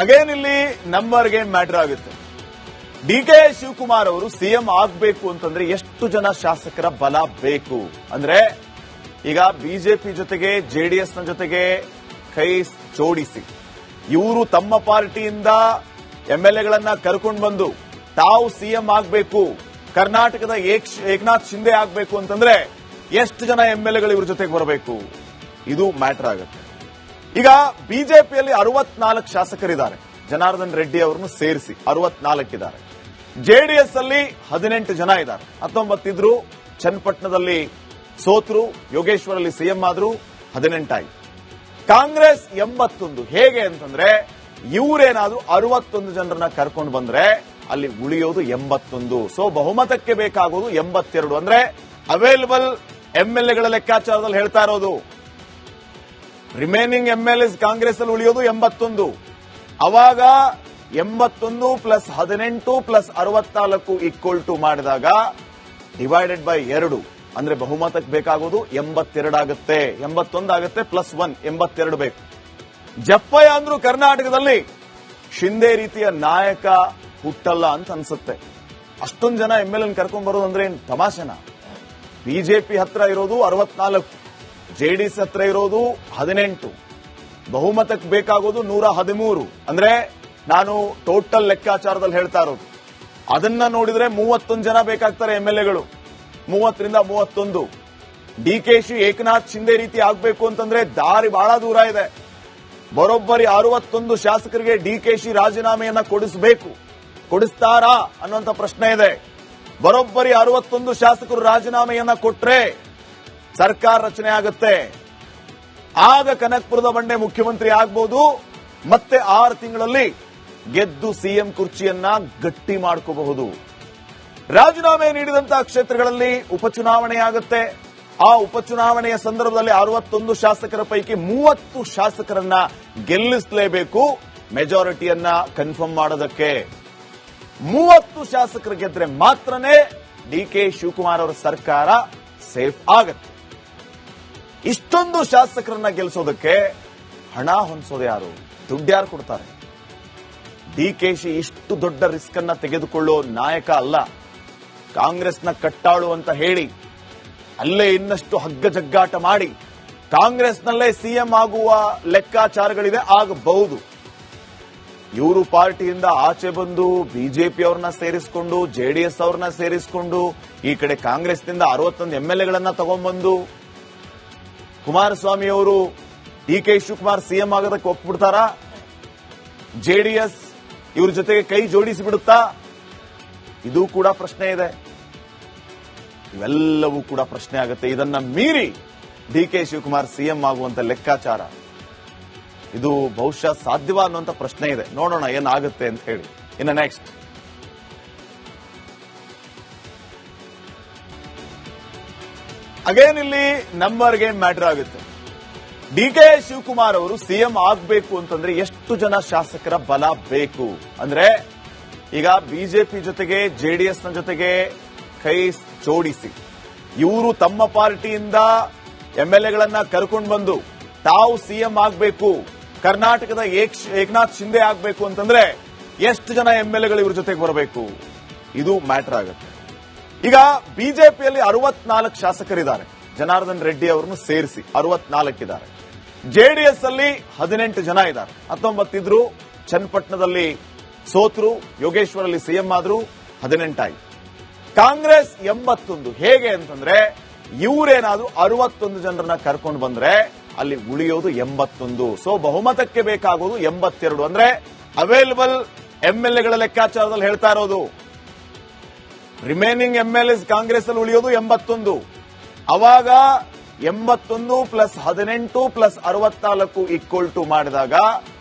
Again ಇಲ್ಲಿ number game matter ಆಗುತ್ತೆ. DK Shivakumar ಅವರು ಸಿಎಂ ಆಗಬೇಕು ಅಂತಂದ್ರೆ ಎಷ್ಟು ಜನ ಶಾಸಕರ ಬಲ ಬೇಕು ಅಂದ್ರೆ, ಈಗ ಬಿಜೆಪಿ ಜೊತೆಗೆ ಜೆಡಿಎಸ್ ನ ಜೊತೆಗೆ ಕೈ ಜೋಡಿಸಿ ಇವರು ತಮ್ಮ ಪಾರ್ಟಿಯಿಂದ ಎಂಎಲ್ಎಗಳನ್ನ ಕರ್ಕೊಂಡು ಬಂದು ತಾವು ಸಿಎಂ ಆಗಬೇಕು, ಕರ್ನಾಟಕದ ಏಕನಾಥ್ ಶಿಂದೆ ಆಗಬೇಕು ಅಂತಂದ್ರೆ ಎಷ್ಟು ಜನ ಎಂಎಲ್ಎಗಳು ಇವ್ರ ಜೊತೆಗೆ ಬರಬೇಕು, ಇದು ಮ್ಯಾಟರ್ ಆಗುತ್ತೆ. ಈಗ ಬಿಜೆಪಿಯಲ್ಲಿ 64 ಶಾಸಕರಿದ್ದಾರೆ, ಜನಾರ್ದನ್ ರೆಡ್ಡಿ ಅವರನ್ನು ಸೇರಿಸಿ 64 ಇದ್ದಾರೆ. ಜೆಡಿಎಸ್ ಅಲ್ಲಿ 18 ಜನ ಇದ್ದಾರೆ, 19 ಇದ್ರು, ಚನ್ನಪಟ್ಟಣದಲ್ಲಿ ಸೋತ್ರು, ಯೋಗೇಶ್ವರಲ್ಲಿ ಸಿಎಂ ಆದ್ರು, 18 ಆಯ್ತು. ಕಾಂಗ್ರೆಸ್ 81. ಹೇಗೆ ಅಂತಂದ್ರೆ ಇವರೇನಾದ್ರೂ 61 ಜನರನ್ನ ಕರ್ಕೊಂಡು ಬಂದ್ರೆ ಅಲ್ಲಿ ಉಳಿಯೋದು 81. ಸೊ ಬಹುಮತಕ್ಕೆ ಬೇಕಾಗೋದು 82. ಅಂದ್ರೆ ಅವೈಲಬಲ್ ಎಂಎಲ್ಎಗಳ ಲೆಕ್ಕಾಚಾರದಲ್ಲಿ ಹೇಳ್ತಾ ಇರೋದು. ರಿಮೈನಿಂಗ್ ಎಂಎಲ್ಎಸ್ ಕಾಂಗ್ರೆಸ್ ಅಲ್ಲಿ ಉಳಿಯೋದು 81. ಅವಾಗ 81 ಪ್ಲಸ್ 18 ಪ್ಲಸ್ 64 ಈಕ್ವಲ್ ಟು ಮಾಡಿದಾಗ ಡಿವೈಡೆಡ್ ಬೈ 2 ಅಂದ್ರೆ ಬಹುಮತಕ್ಕೆ ಬೇಕಾಗೋದು 82 ಆಗುತ್ತೆ. 81 ಆಗುತ್ತೆ ಪ್ಲಸ್ 1 82 ಬೇಕು. ಜಪ್ಪಯ್ಯ ಅಂದ್ರೂ ಕರ್ನಾಟಕದಲ್ಲಿ ಶಿಂದೆ ರೀತಿಯ ನಾಯಕ ಹುಟ್ಟಲ್ಲ ಅಂತ ಅನ್ಸುತ್ತೆ. ಅಷ್ಟೊಂದು ಜನ ಎಂಎಲ್ಎನ್ ಕರ್ಕೊಂಡ್ ಬರೋದು ಅಂದ್ರೆ ಏನು ತಮಾಷೆನಾ? ಬಿಜೆಪಿ ಹತ್ರ ಇರೋದು 64, ಜೆಡಿಎಸ್ ಹತ್ರ ಇರೋದು 18, ಬಹುಮತಕ್ಕೆ ಬೇಕಾಗೋದು 113. ಅಂದ್ರೆ ನಾನು ಟೋಟಲ್ ಲೆಕ್ಕಾಚಾರದಲ್ಲಿ ಹೇಳ್ತಾ ಇರೋದು. ಅದನ್ನ ನೋಡಿದ್ರೆ 31 ಜನ ಬೇಕಾಗ್ತಾರೆ ಎಂಎಲ್ಎಗಳು, 30ರಿಂದ 31. ಡಿಕೆಶಿ ಏಕನಾಥ್ ಶಿಂದೆ ರೀತಿ ಆಗ್ಬೇಕು ಅಂತಂದ್ರೆ ದಾರಿ ಬಹಳ ದೂರ ಇದೆ. ಬರೋಬ್ಬರಿ 61 ಶಾಸಕರಿಗೆ ಡಿಕೆಶಿ ರಾಜೀನಾಮೆಯನ್ನ ಕೊಡಿಸಬೇಕು. ಕೊಡಿಸ್ತಾರಾ ಅನ್ನುವಂತ ಪ್ರಶ್ನೆ ಇದೆ. ಬರೋಬ್ಬರಿ 61 ಶಾಸಕರು ರಾಜೀನಾಮೆಯನ್ನ ಕೊಟ್ರೆ ಸರ್ಕಾರ ರಚನೆ ಆಗುತ್ತೆ. ಆಗ ಕನಕಪುರದ ಬಂಡೆ ಮುಖ್ಯಮಂತ್ರಿ ಆಗ್ಬೋದು. ಮತ್ತೆ 6 ತಿಂಗಳಲ್ಲಿ ಗೆದ್ದು ಸಿಎಂ ಕುರ್ಚಿಯನ್ನ ಗಟ್ಟಿ ಮಾಡ್ಕೋಬಹುದು. ರಾಜೀನಾಮೆ ನೀಡಿದಂತಹ ಕ್ಷೇತ್ರಗಳಲ್ಲಿ ಉಪಚುನಾವಣೆ ಆಗುತ್ತೆ. ಆ ಉಪಚುನಾವಣೆಯ ಸಂದರ್ಭದಲ್ಲಿ 61 ಶಾಸಕರ ಪೈಕಿ 30 ಶಾಸಕರನ್ನ ಗೆಲ್ಲಿಸಲೇಬೇಕು ಮೆಜಾರಿಟಿಯನ್ನ ಕನ್ಫರ್ಮ್ ಮಾಡೋದಕ್ಕೆ. 30 ಶಾಸಕರು ಗೆದ್ರೆ ಮಾತ್ರನೇ ಡಿಕೆ ಶಿವಕುಮಾರ್ ಅವರ ಸರ್ಕಾರ ಸೇಫ್ ಆಗುತ್ತೆ. ಇಷ್ಟೊಂದು ಶಾಸಕರನ್ನ ಗೆಲ್ಲಿಸೋದಕ್ಕೆ ಹಣ ಹೊಂದಿಸೋದು ಯಾರು? ದುಡ್ಡು ಯಾರು ಕೊಡ್ತಾರೆ? ಡಿಕೆಶಿ ಇಷ್ಟು ದೊಡ್ಡ ರಿಸ್ಕ್ ಅನ್ನ ತೆಗೆದುಕೊಳ್ಳೋ ನಾಯಕ ಅಲ್ಲ. ಕಾಂಗ್ರೆಸ್ನ ಕಟ್ಟಾಳು ಅಂತ ಹೇಳಿ ಅಲ್ಲೇ ಇನ್ನಷ್ಟು ಹಗ್ಗ ಜಗ್ಗಾಟ ಮಾಡಿ ಕಾಂಗ್ರೆಸ್ನಲ್ಲೇ ಸಿಎಂ ಆಗುವ ಲೆಕ್ಕಾಚಾರಗಳಿದೆ, ಆಗಬಹುದು. ಇವರು ಪಾರ್ಟಿಯಿಂದ ಆಚೆ ಬಂದು ಬಿಜೆಪಿ ಅವ್ರನ್ನ ಸೇರಿಸಿಕೊಂಡು, ಜೆಡಿಎಸ್ ಅವ್ರನ್ನ ಸೇರಿಸಿಕೊಂಡು, ಈ ಕಡೆ ಕಾಂಗ್ರೆಸ್ನಿಂದ 61 ಎಂಎಲ್ಎಗಳನ್ನ ತಗೊಂಡ್ಬಂದು ಕುಮಾರಸ್ವಾಮಿ ಅವರು ಡಿಕೆ ಶಿವಕುಮಾರ್ ಸಿಎಂ ಆಗೋದಕ್ಕೆ ಒಪ್ಪಿಬಿಡ್ತಾರಾ? ಜೆಡಿಎಸ್ ಇವ್ರ ಜೊತೆಗೆ ಕೈ ಜೋಡಿಸಿ ಬಿಡುತ್ತಾ? ಇದು ಕೂಡ ಪ್ರಶ್ನೆ ಇದೆ. ಇವೆಲ್ಲವೂ ಕೂಡ ಪ್ರಶ್ನೆ ಆಗುತ್ತೆ. ಇದನ್ನ ಮೀರಿ ಡಿಕೆ ಶಿವಕುಮಾರ್ ಸಿಎಂ ಆಗುವಂತ ಲೆಕ್ಕಾಚಾರ ಇದು ಬಹುಶಃ ಸಾಧ್ಯವಾ ಅನ್ನುವಂತ ಪ್ರಶ್ನೆ ಇದೆ. ನೋಡೋಣ ಏನಾಗುತ್ತೆ ಅಂತ ಹೇಳಿ. ಇನ್ನು ನೆಕ್ಸ್ಟ್ ಅಗೇನ್ ಇಲ್ಲಿ ನಂಬರ್ ಗೇಮ್ ಮ್ಯಾಟರ್ ಆಗುತ್ತೆ. ಡಿಕೆ ಶಿವಕುಮಾರ್ ಅವರು ಸಿಎಂ ಆಗಬೇಕು ಅಂತಂದ್ರೆ ಎಷ್ಟು ಜನ ಶಾಸಕರ ಬಲ ಬೇಕು ಅಂದ್ರೆ, ಈಗ ಬಿಜೆಪಿ ಜೊತೆಗೆ ಜೆಡಿಎಸ್ ನ ಜೊತೆಗೆ ಕೈ ಜೋಡಿಸಿ ಇವರು ತಮ್ಮ ಪಾರ್ಟಿಯಿಂದ ಎಂಎಲ್ಎಗಳನ್ನ ಕರ್ಕೊಂಡು ಬಂದು ತಾವು ಸಿಎಂ ಆಗಬೇಕು, ಕರ್ನಾಟಕದ ಏಕನಾಥ್ ಶಿಂದೆ ಆಗಬೇಕು ಅಂತಂದ್ರೆ ಎಷ್ಟು ಜನ ಎಂಎಲ್ಎಗಳು ಇವ್ರ ಜೊತೆಗೆ ಬರಬೇಕು, ಇದು ಮ್ಯಾಟರ್ ಆಗುತ್ತೆ. ಈಗ ಬಿಜೆಪಿಯಲ್ಲಿ 64 ಶಾಸಕರಿದ್ದಾರೆ, ಜನಾರ್ದನ್ ರೆಡ್ಡಿ ಅವರನ್ನು ಸೇರಿಸಿ 64 ಇದ್ದಾರೆ. ಜೆಡಿಎಸ್ ಅಲ್ಲಿ 18 ಜನ ಇದ್ದಾರೆ, 19 ಇದ್ರು, ಚನ್ನಪಟ್ಟಣದಲ್ಲಿ ಸೋತ್ರು, ಯೋಗೇಶ್ವರಲ್ಲಿ ಸಿಎಂ ಆದ್ರು, 18 ಆಯ್ತು. ಕಾಂಗ್ರೆಸ್ 81. ಹೇಗೆ ಅಂತಂದ್ರೆ ಇವರೇನಾದ್ರೂ 61 ಜನರನ್ನ ಕರ್ಕೊಂಡು ಬಂದ್ರೆ ಅಲ್ಲಿ ಉಳಿಯೋದು 81. ಸೊ ಬಹುಮತಕ್ಕೆ ಬೇಕಾಗೋದು 82. ಅಂದ್ರೆ ಅವೈಲಬಲ್ ಎಂಎಲ್ಎಗಳ ಲೆಕ್ಕಾಚಾರದಲ್ಲಿ ಹೇಳ್ತಾ ಇರೋದು. ರಿಮೈನಿಂಗ್ ಎಂಎಲ್ಎಸ್ ಕಾಂಗ್ರೆಸ್ ಅಲ್ಲಿ ಉಳಿಯೋದು 81. ಅವಾಗ 81 ಪ್ಲಸ್ 18 ಪ್ಲಸ್ 64 ಈಕ್ವಲ್ ಟು ಮಾಡಿದಾಗ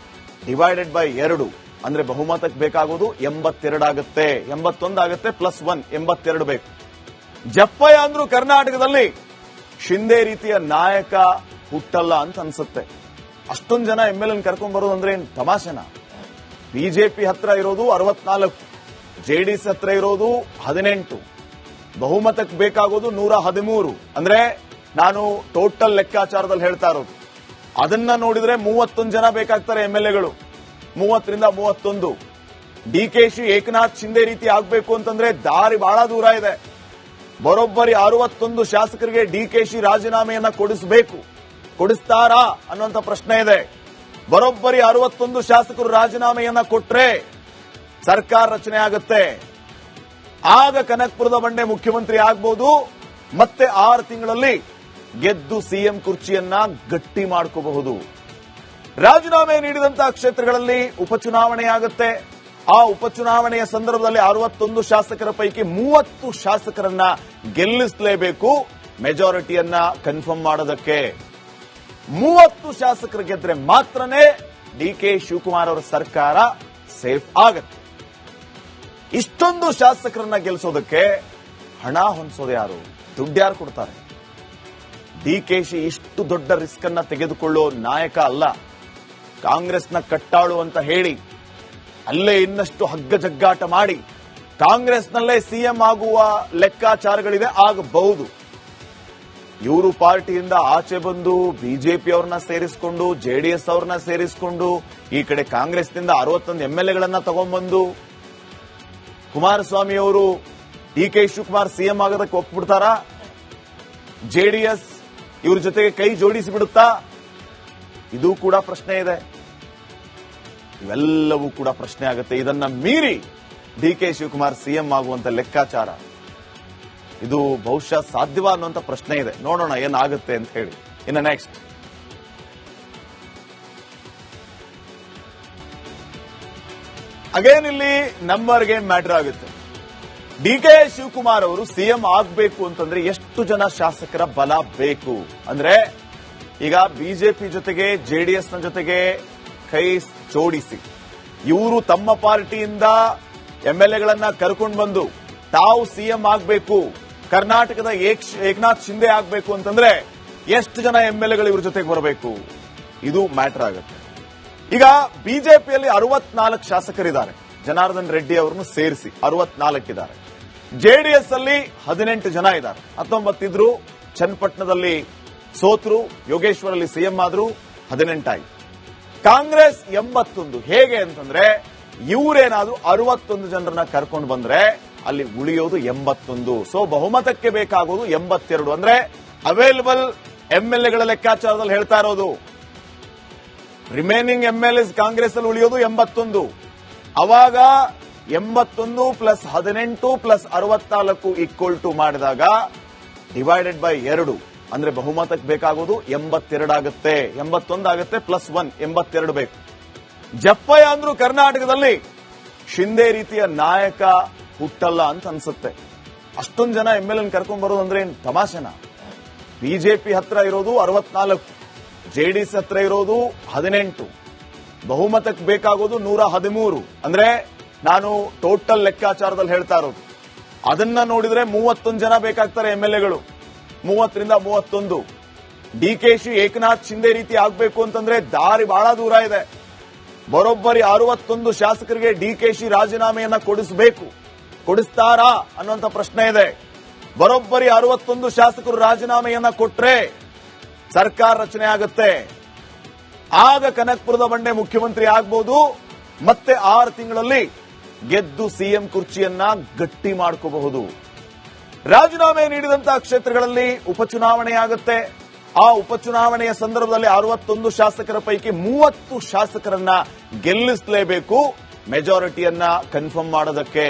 ಡಿವೈಡೆಡ್ ಬೈ 2 ಅಂದ್ರೆ ಬಹುಮತಕ್ಕೆ ಬೇಕಾಗೋದು 82 ಆಗುತ್ತೆ. 81 ಆಗುತ್ತೆ ಪ್ಲಸ್ 1 82 ಬೇಕು. ಜಪ್ಪಯ್ಯ ಅಂದ್ರೂ ಕರ್ನಾಟಕದಲ್ಲಿ ಶಿಂದೆ ರೀತಿಯ ನಾಯಕ ಹುಟ್ಟಲ್ಲ ಅಂತ ಅನ್ಸುತ್ತೆ. ಅಷ್ಟೊಂದು ಜನ ಎಂಎಲ್ಎನ್ ಕರ್ಕೊಂಡ್ ಬರೋದು ಅಂದ್ರೆ ಏನು ತಮಾಷೆನಾ? ಬಿಜೆಪಿ ಹತ್ರ ಇರೋದು 64, ಜೆಡಿಎಸ್ ಹತ್ರ ಇರೋದು 18, ಬಹುಮತಕ್ಕೆ ಬೇಕಾಗೋದು 113. ಅಂದ್ರೆ ನಾನು ಟೋಟಲ್ ಲೆಕ್ಕಾಚಾರದಲ್ಲಿ ಹೇಳ್ತಾ ಇರೋದು. ಅದನ್ನ ನೋಡಿದ್ರೆ 31 ಜನ ಬೇಕಾಗ್ತಾರೆ ಎಂಎಲ್ಎಗಳು, 30ರಿಂದ 31. ಡಿಕೆಶಿ ಏಕನಾಥ್ ಶಿಂದೆ ರೀತಿ ಆಗ್ಬೇಕು ಅಂತಂದ್ರೆ ದಾರಿ ಬಹಳ ದೂರ ಇದೆ. ಬರೋಬ್ಬರಿ 61 ಶಾಸಕರಿಗೆ ಡಿಕೆಶಿ ರಾಜೀನಾಮೆಯನ್ನ ಕೊಡಿಸಬೇಕು. ಕೊಡಿಸ್ತಾರಾ ಅನ್ನುವಂತ ಪ್ರಶ್ನೆ ಇದೆ. ಬರೋಬ್ಬರಿ 61 ಶಾಸಕರು ರಾಜೀನಾಮೆಯನ್ನ ಕೊಟ್ರೆ ಸರ್ಕಾರ ರಚನೆ ಆಗುತ್ತೆ. ಆಗ ಕನಕಪುರದ ಬಂಡೆ ಮುಖ್ಯಮಂತ್ರಿ ಆಗ್ಬಹುದು. ಮತ್ತೆ 6 ತಿಂಗಳಲ್ಲಿ ಗೆದ್ದು ಸಿಎಂ ಕುರ್ಚಿಯನ್ನ ಗಟ್ಟಿ ಮಾಡ್ಕೋಬಹುದು. ರಾಜೀನಾಮೆ ನೀಡಿದಂತಹ ಕ್ಷೇತ್ರಗಳಲ್ಲಿ ಉಪಚುನಾವಣೆಯಾಗುತ್ತೆ. ಆ ಉಪಚುನಾವಣೆಯ ಸಂದರ್ಭದಲ್ಲಿ 61 ಶಾಸಕರ ಪೈಕಿ 30 ಶಾಸಕರನ್ನ ಗೆಲ್ಲಿಸಲೇಬೇಕು ಮೆಜಾರಿಟಿಯನ್ನ ಕನ್ಫರ್ಮ್ ಮಾಡೋದಕ್ಕೆ. 30 ಶಾಸಕರು ಗೆದ್ರೆ ಮಾತ್ರನೇ ಡಿಕೆ ಶಿವಕುಮಾರ್ ಅವರ ಸರ್ಕಾರ ಸೇಫ್ ಆಗುತ್ತೆ. ಇಷ್ಟೊಂದು ಶಾಸಕರನ್ನ ಗೆಲ್ಲಿಸೋದಕ್ಕೆ ಹಣ ಹೊಂದಿಸೋದು ಯಾರು? ದುಡ್ಡು ಯಾರು ಕೊಡ್ತಾರೆ? ಡಿಕೆಶಿ ಇಷ್ಟು ದೊಡ್ಡ ರಿಸ್ಕ್ ಅನ್ನ ತೆಗೆದುಕೊಳ್ಳೋ ನಾಯಕ ಅಲ್ಲ. ಕಾಂಗ್ರೆಸ್ನ ಕಟ್ಟಾಳು ಅಂತ ಹೇಳಿ ಅಲ್ಲೇ ಇನ್ನಷ್ಟು ಹಗ್ಗ ಜಗ್ಗಾಟ ಮಾಡಿ ಕಾಂಗ್ರೆಸ್ನಲ್ಲೇ ಸಿಎಂ ಆಗುವ ಲೆಕ್ಕಾಚಾರಗಳಿದೆ, ಆಗಬಹುದು. ಇವರು ಪಾರ್ಟಿಯಿಂದ ಆಚೆ ಬಂದು ಬಿಜೆಪಿ ಅವ್ರನ್ನ ಸೇರಿಸಿಕೊಂಡು ಜೆಡಿಎಸ್ ಅವ್ರನ್ನ ಸೇರಿಸಿಕೊಂಡು ಈ ಕಡೆ ಕಾಂಗ್ರೆಸ್ನಿಂದ 61 ಎಂಎಲ್ಎಗಳನ್ನ ತಗೊಂಡ್ಬಂದು ಕುಮಾರಸ್ವಾಮಿ ಅವರು ಡಿಕೆ ಶಿವಕುಮಾರ್ ಸಿಎಂ ಆಗೋದಕ್ಕೆ ಒಪ್ಪಿಬಿಡ್ತಾರಾ? ಜೆಡಿಎಸ್ ಇವ್ರ ಜೊತೆಗೆ ಕೈ ಜೋಡಿಸಿ ಬಿಡುತ್ತಾ? ಇದು ಕೂಡ ಪ್ರಶ್ನೆ ಇದೆ. ಇವೆಲ್ಲವೂ ಕೂಡ ಪ್ರಶ್ನೆ ಆಗುತ್ತೆ. ಇದನ್ನ ಮೀರಿ ಡಿಕೆ ಶಿವಕುಮಾರ್ ಸಿಎಂ ಆಗುವಂತ ಲೆಕ್ಕಾಚಾರ ಇದು ಬಹುಶಃ ಸಾಧ್ಯವಾ ಅನ್ನುವಂತ ಪ್ರಶ್ನೆ ಇದೆ. ನೋಡೋಣ ಏನಾಗುತ್ತೆ ಅಂತ ಹೇಳಿ. ಇನ್ನು ನೆಕ್ಸ್ಟ್ ಅಗೇನ್ ಇಲ್ಲಿ ನಂಬರ್ ಗೇಮ್ ಮ್ಯಾಟರ್ ಆಗುತ್ತೆ. ಡಿಕೆ ಶಿವಕುಮಾರ್ ಅವರು ಸಿಎಂ ಆಗಬೇಕು ಅಂತಂದ್ರೆ ಎಷ್ಟು ಜನ ಶಾಸಕರ ಬಲ ಬೇಕು ಅಂದ್ರೆ, ಈಗ ಬಿಜೆಪಿ ಜೊತೆಗೆ ಜೆಡಿಎಸ್ ನ ಜೊತೆಗೆ ಕೈ ಜೋಡಿಸಿ ಇವರು ತಮ್ಮ ಪಾರ್ಟಿಯಿಂದ ಎಂಎಲ್ಎಗಳನ್ನ ಕರ್ಕೊಂಡು ಬಂದು ತಾವು ಸಿಎಂ ಆಗಬೇಕು, ಕರ್ನಾಟಕದ ಏಕನಾಥ್ ಶಿಂದೆ ಆಗಬೇಕು ಅಂತಂದ್ರೆ ಎಷ್ಟು ಜನ ಎಂಎಲ್ಎಗಳು ಇವ್ರ ಜೊತೆಗೆ ಬರಬೇಕು? ಇದು ಮ್ಯಾಟರ್ ಆಗುತ್ತೆ. ಈಗ ಬಿಜೆಪಿಯಲ್ಲಿ 64 ಶಾಸಕರಿದ್ದಾರೆ. ಜನಾರ್ದನ್ ರೆಡ್ಡಿ ಅವರನ್ನು ಸೇರಿಸಿ 64 ಇದ್ದಾರೆ. ಜೆಡಿಎಸ್ ಅಲ್ಲಿ 18 ಜನ ಇದ್ದಾರೆ. 19 ಇದ್ರು, ಚನ್ನಪಟ್ಟಣದಲ್ಲಿ ಸೋತರು, ಯೋಗೇಶ್ವರಲ್ಲಿ ಸಿಎಂ ಆದ್ರು, 18 ಆಯ್ತು. ಕಾಂಗ್ರೆಸ್ 81. ಹೇಗೆ ಅಂತಂದ್ರೆ ಇವರೇನಾದ್ರೂ 61 ಜನರನ್ನ ಕರ್ಕೊಂಡು ಬಂದ್ರೆ ಅಲ್ಲಿ ಉಳಿಯೋದು 81. ಸೊ ಬಹುಮತಕ್ಕೆ ಬೇಕಾಗೋದು 82. ಅಂದ್ರೆ ಅವೈಲಬಲ್ ಎಂಎಲ್ಎಗಳ ಲೆಕ್ಕಾಚಾರದಲ್ಲಿ ಹೇಳ್ತಾ ಇರೋದು. ರಿಮೈನಿಂಗ್ ಎಂಎಲ್ಎಸ್ ಕಾಂಗ್ರೆಸ್ ಅಲ್ಲಿ ಉಳಿಯೋದು 81. ಅವಾಗ 81 ಪ್ಲಸ್ 18 ಪ್ಲಸ್ 64 ಈಕ್ವಲ್ ಟು ಮಾಡಿದಾಗ ಡಿವೈಡೆಡ್ ಬೈ 2 ಅಂದ್ರೆ ಬಹುಮತಕ್ಕೆ ಬೇಕಾಗೋದು 82 ಆಗುತ್ತೆ. 81 ಆಗುತ್ತೆ ಪ್ಲಸ್ 1 82 ಬೇಕು. ಜಪ್ಪಯ್ಯ ಅಂದ್ರೂ ಕರ್ನಾಟಕದಲ್ಲಿ ಶಿಂದೆ ರೀತಿಯ ನಾಯಕ ಹುಟ್ಟಲ್ಲ ಅಂತ ಅನ್ಸುತ್ತೆ. ಅಷ್ಟೊಂದು ಜನ ಎಂಎಲ್ಎನ್ ಕರ್ಕೊಂಡ್ ಬರೋದಂದ್ರೆ ಏನ್ ತಮಾಷೆನಾ? ಬಿಜೆಪಿ ಹತ್ರ ಇರೋದು 64, ಜೆಡಿಎಸ್ ಹತ್ರ ಇರೋದು 18, ಬಹುಮತಕ್ಕೆ ಬೇಕಾಗೋದು 113. ಅಂದ್ರೆ ನಾನು ಟೋಟಲ್ ಲೆಕ್ಕಾಚಾರದಲ್ಲಿ ಹೇಳ್ತಾ ಇರೋದು. ಅದನ್ನ ನೋಡಿದ್ರೆ 31 ಜನ ಬೇಕಾಗ್ತಾರೆ ಎಂಎಲ್ಎಗಳು. 30ರಿಂದ 31. ಡಿಕೆಶಿ ಏಕನಾಥ್ ಶಿಂದೆ ರೀತಿ ಆಗ್ಬೇಕು ಅಂತಂದ್ರೆ ದಾರಿ ಬಹಳ ದೂರ ಇದೆ. ಬರೋಬ್ಬರಿ 61 ಶಾಸಕರಿಗೆ ಡಿಕೆಶಿ ರಾಜೀನಾಮೆಯನ್ನ ಕೊಡಿಸಬೇಕು. ಕೊಡಿಸ್ತಾರಾ ಅನ್ನುವಂತ ಪ್ರಶ್ನೆ ಇದೆ. ಬರೋಬ್ಬರಿ 61 ಶಾಸಕರು ರಾಜೀನಾಮೆಯನ್ನ ಕೊಟ್ರೆ ಸರ್ಕಾರ ರಚನೆ ಆಗುತ್ತೆ. ಆಗ ಕನಕಪುರದ ಬಂಡೆ ಮುಖ್ಯಮಂತ್ರಿ ಆಗಬಹುದು. ಮತ್ತೆ 6 ತಿಂಗಳಲ್ಲಿ ಗೆದ್ದು ಸಿಎಂ ಕುರ್ಚಿಯನ್ನ ಗಟ್ಟಿ ಮಾಡ್ಕೋಬಹುದು. ರಾಜೀನಾಮೆ ನೀಡಿದಂತಹ ಕ್ಷೇತ್ರಗಳಲ್ಲಿ ಉಪಚುನಾವಣೆಯಾಗುತ್ತೆ. ಆ ಉಪಚುನಾವಣೆಯ ಸಂದರ್ಭದಲ್ಲಿ 61 ಶಾಸಕರ ಪೈಕಿ 30 ಶಾಸಕರನ್ನ ಗೆಲ್ಲಿಸಲೇಬೇಕು ಮೆಜಾರಿಟಿಯನ್ನ ಕನ್ಫರ್ಮ್ ಮಾಡೋದಕ್ಕೆ.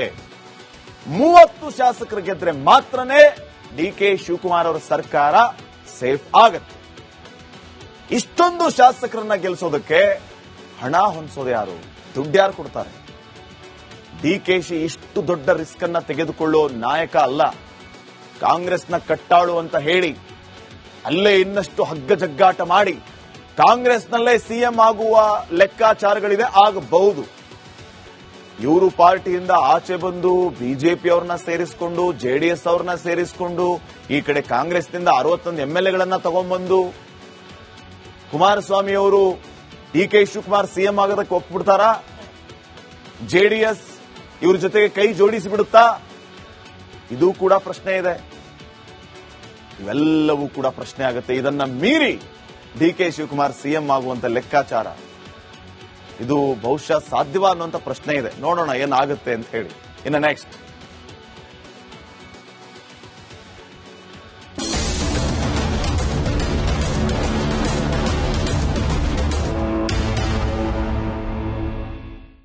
30 ಶಾಸಕರು ಗೆದ್ರೆ ಮಾತ್ರನೇ ಡಿಕೆ ಶಿವಕುಮಾರ್ ಅವರ ಸರ್ಕಾರ ಸೇಫ್ ಆಗುತ್ತೆ. ಇಷ್ಟೊಂದು ಶಾಸಕರನ್ನ ಗೆಲ್ಲಿಸೋದಕ್ಕೆ ಹಣ ಹೊಂದಿಸೋದು ಯಾರು? ದುಡ್ಡು ಯಾರು ಕೊಡ್ತಾರೆ? ಡಿಕೆಶಿ ಇಷ್ಟು ದೊಡ್ಡ ರಿಸ್ಕ್ ಅನ್ನ ತೆಗೆದುಕೊಳ್ಳೋ ನಾಯಕ ಅಲ್ಲ. ಕಾಂಗ್ರೆಸ್ನ ಕಟ್ಟಾಳು ಅಂತ ಹೇಳಿ ಅಲ್ಲೇ ಇನ್ನಷ್ಟು ಹಗ್ಗ ಜಗ್ಗಾಟ ಮಾಡಿ ಕಾಂಗ್ರೆಸ್ನಲ್ಲೇ ಸಿಎಂ ಆಗುವ ಲೆಕ್ಕಾಚಾರಗಳಿದೆ, ಆಗಬಹುದು. ಇವರು ಪಾರ್ಟಿಯಿಂದ ಆಚೆ ಬಂದು ಬಿಜೆಪಿ ಅವ್ರನ್ನ ಸೇರಿಸಿಕೊಂಡು ಜೆಡಿಎಸ್ ಅವ್ರನ್ನ ಸೇರಿಸಿಕೊಂಡು ಈ ಕಡೆ ಕಾಂಗ್ರೆಸ್ನಿಂದ 61 ಎಂಎಲ್ಎಗಳನ್ನ ತಗೊಂಡ್ಬಂದು ಕುಮಾರಸ್ವಾಮಿ ಅವರು ಡಿಕೆ ಶಿವಕುಮಾರ್ ಸಿಎಂ ಆಗೋದಕ್ಕೆ ಒಪ್ಪಿಬಿಡ್ತಾರಾ? ಜೆಡಿಎಸ್ ಇವ್ರ ಜೊತೆಗೆ ಕೈ ಜೋಡಿಸಿ ಬಿಡುತ್ತಾ? ಇದು ಕೂಡ ಪ್ರಶ್ನೆ ಇದೆ. ಇವೆಲ್ಲವೂ ಕೂಡ ಪ್ರಶ್ನೆ ಆಗುತ್ತೆ. ಇದನ್ನ ಮೀರಿ ಡಿಕೆ ಶಿವಕುಮಾರ್ ಸಿಎಂ ಆಗುವಂತ ಲೆಕ್ಕಾಚಾರ ಇದು ಬಹುಶಃ ಸಾಧ್ಯವಾ ಅನ್ನುವಂತ ಪ್ರಶ್ನೆ ಇದೆ. ನೋಡೋಣ ಏನಾಗುತ್ತೆ ಅಂತ ಹೇಳಿ. ಇನ್ನು ನೆಕ್ಸ್ಟ್